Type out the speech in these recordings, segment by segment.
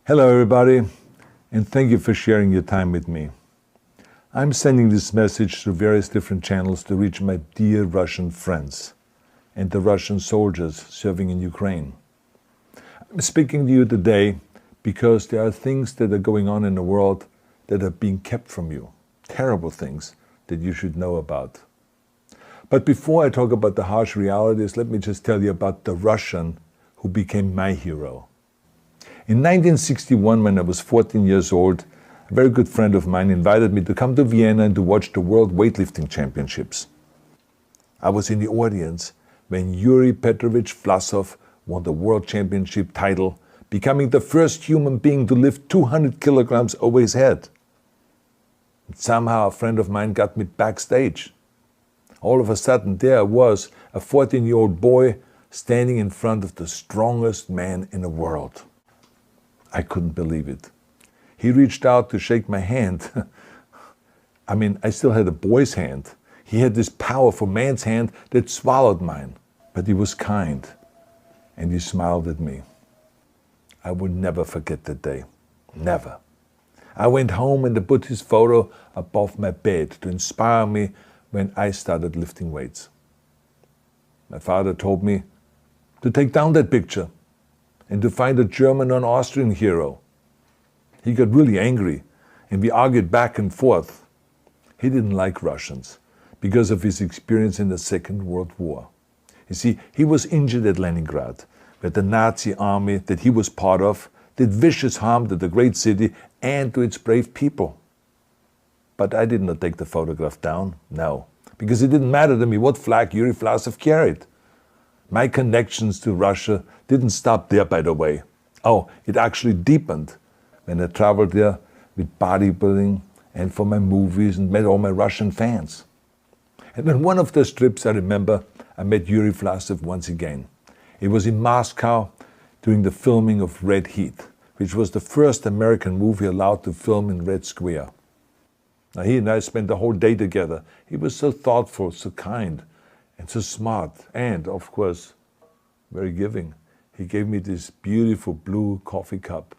Hello everybody, and thank you for sharing your time with me. I'm sending this message through various different channels to reach my dear Russian friends and the Russian soldiers serving in Ukraine. I'm speaking to you today because there are things that are going on in the world that are being kept from you, terrible things that you should know about. But before I talk about the harsh realities, let me just tell you about the Russian who became my hero. In 1961, when I was 14 years old, a very good friend of mine invited me to come to Vienna and to watch the World Weightlifting Championships. I was in the audience when Yuri Petrovich Vlasov won the World Championship title, becoming the first human being to lift 200 kilograms over his head. And somehow a friend of mine got me backstage. All of a sudden, there I was, a 14-year-old boy, standing in front of the strongest man in the world. I couldn't believe it. He reached out to shake my hand. I still had a boy's hand. He had this powerful man's hand that swallowed mine. But he was kind, and he smiled at me. I will never forget that day. Never. I went home and put his photo above my bed to inspire me when I started lifting weights. My father told me to take down that picture and to find a German or an Austrian hero. He got really angry, and we argued back and forth. He didn't like Russians because of his experience in the Second World War. You see, he was injured at Leningrad, where the Nazi army that he was part of did vicious harm to the great city and to its brave people. But I did not take the photograph down, no, because it didn't matter to me what flag Yuri Vlasov carried. My connections to Russia didn't stop there, by the way. Oh, it actually deepened when I traveled there with bodybuilding and for my movies and met all my Russian fans. And on one of those trips, I remember, I met Yuri Vlasov once again. It was in Moscow during the filming of Red Heat, which was the first American movie allowed to film in Red Square. Now, he and I spent the whole day together. He was so thoughtful, so kind, and so smart, and, of course, very giving. He gave me this beautiful blue coffee cup.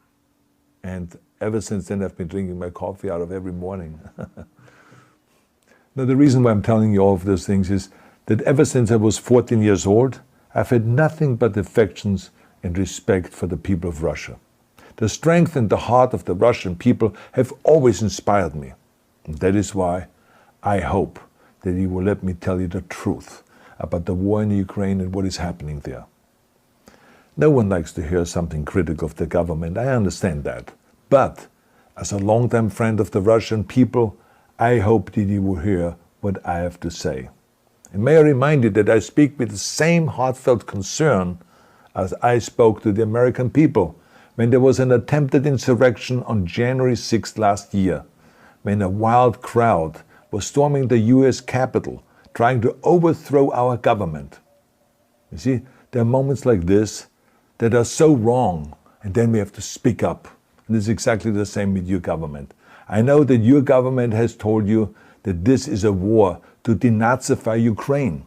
And ever since then, I've been drinking my coffee out of every morning. Now, the reason why I'm telling you all of those things is that ever since I was 14 years old, I've had nothing but affections and respect for the people of Russia. The strength and the heart of the Russian people have always inspired me. And that is why I hope that you will let me tell you the truth about the war in Ukraine and what is happening there. No one likes to hear something critical of the government, I understand that. But as a longtime friend of the Russian people, I hope that you will hear what I have to say. And may I remind you that I speak with the same heartfelt concern as I spoke to the American people when there was an attempted insurrection on January 6th last year, when a wild crowd was storming the US Capitol, trying to overthrow our government. You see, there are moments like this that are so wrong, and then we have to speak up. And it's exactly the same with your government. I know that your government has told you that this is a war to denazify Ukraine.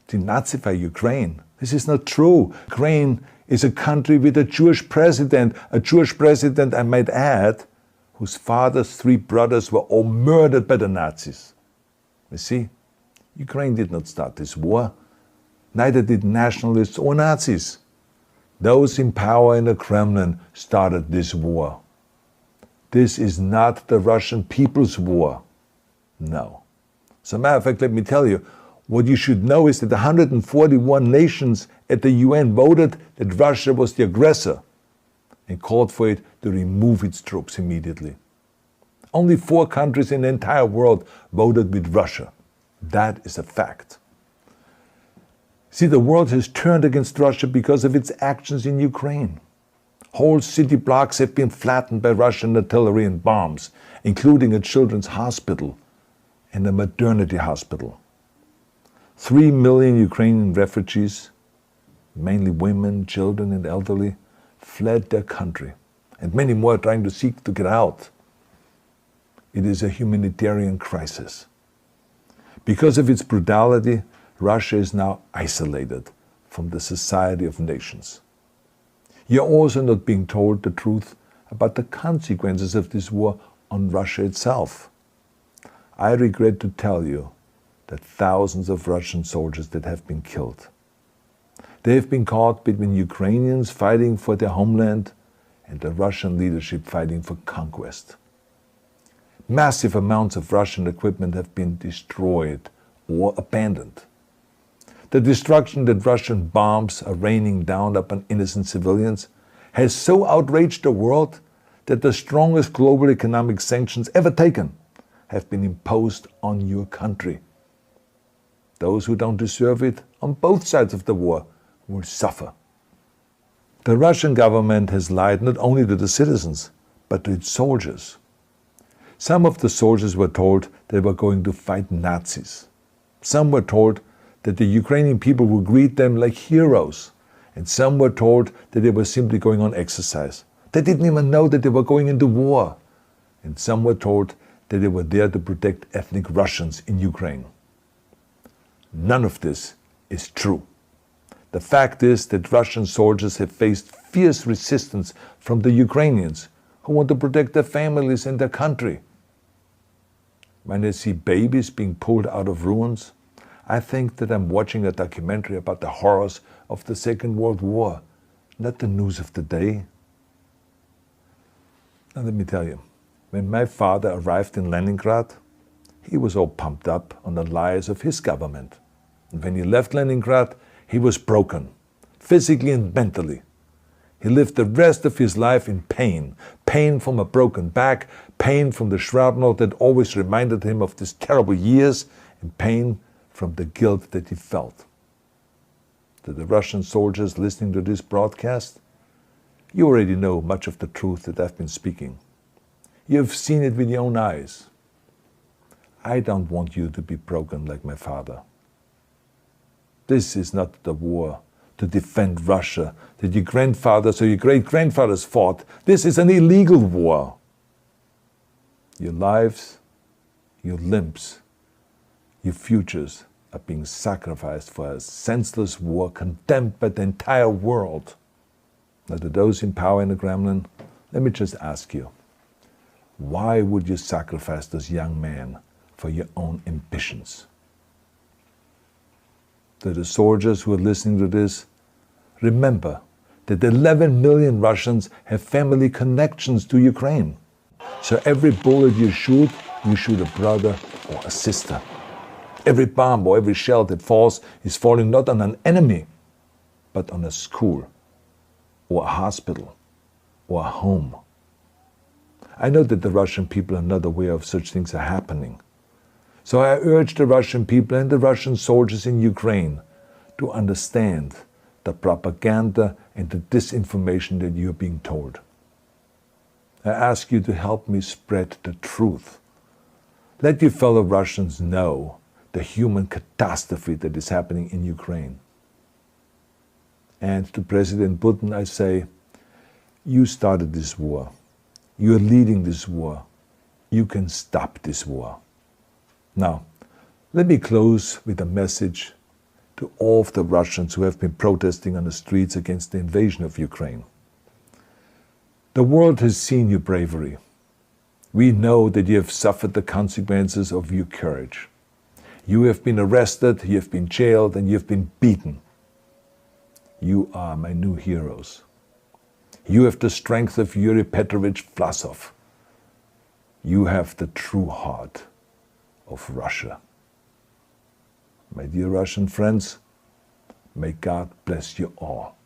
Denazify Ukraine? This is not true. Ukraine is a country with a Jewish president, I might add, whose father's 3 brothers were all murdered by the Nazis. You see, Ukraine did not start this war. Neither did nationalists or Nazis. Those in power in the Kremlin started this war. This is not the Russian people's war. No. As a matter of fact, let me tell you, what you should know is that 141 nations at the UN voted that Russia was the aggressor and called for it to remove its troops immediately. Only 4 countries in the entire world voted with Russia. That is a fact. See, the world has turned against Russia because of its actions in Ukraine. Whole city blocks have been flattened by Russian artillery and bombs, including a children's hospital and a maternity hospital. 3 million Ukrainian refugees, mainly women, children, and elderly, fled their country, and many more are trying to seek to get out. It is a humanitarian crisis. Because of its brutality, Russia is now isolated from the society of nations. You're also not being told the truth about the consequences of this war on Russia itself. I regret to tell you that thousands of Russian soldiers that have been killed. They have been caught between Ukrainians fighting for their homeland and the Russian leadership fighting for conquest. Massive amounts of Russian equipment have been destroyed or abandoned. The destruction that Russian bombs are raining down upon innocent civilians has so outraged the world that the strongest global economic sanctions ever taken have been imposed on your country. Those who don't deserve it on both sides of the war will suffer. The Russian government has lied not only to the citizens, but to its soldiers. Some of the soldiers were told they were going to fight Nazis. Some were told that the Ukrainian people would greet them like heroes, and some were told that they were simply going on exercise. They didn't even know that they were going into war, and some were told that they were there to protect ethnic Russians in Ukraine. None of this is true. The fact is that Russian soldiers have faced fierce resistance from the Ukrainians who want to protect their families and their country. When I see babies being pulled out of ruins, I think that I'm watching a documentary about the horrors of the Second World War, not the news of the day. Now let me tell you, when my father arrived in Leningrad, he was all pumped up on the lies of his government. And when he left Leningrad, he was broken, physically and mentally. He lived the rest of his life in pain. Pain from a broken back, pain from the shrapnel that always reminded him of these terrible years, and pain from the guilt that he felt. To the Russian soldiers listening to this broadcast, you already know much of the truth that I've been speaking. You have seen it with your own eyes. I don't want you to be broken like my father. This is not the war to defend Russia that your grandfathers or your great-grandfathers fought. This is an illegal war. Your lives, your limbs, your futures are being sacrificed for a senseless war condemned by the entire world. Now, to those in power in the Kremlin, let me just ask you, why would you sacrifice those young men for your own ambitions? To the soldiers who are listening to this, remember that 11 million Russians have family connections to Ukraine. So every bullet you shoot a brother or a sister. Every bomb or every shell that falls is falling not on an enemy, but on a school, or a hospital, or a home. I know that the Russian people are not aware of such things are happening. So I urge the Russian people and the Russian soldiers in Ukraine to understand the propaganda and the disinformation that you are being told. I ask you to help me spread the truth. Let your fellow Russians know the human catastrophe that is happening in Ukraine. And to President Putin I say, you started this war. You are leading this war. You can stop this war. Now, let me close with a message to all of the Russians who have been protesting on the streets against the invasion of Ukraine. The world has seen your bravery. We know that you have suffered the consequences of your courage. You have been arrested, you have been jailed, and you have been beaten. You are my new heroes. You have the strength of Yuri Petrovich Vlasov. You have the true heart of Russia. My dear Russian friends, may God bless you all.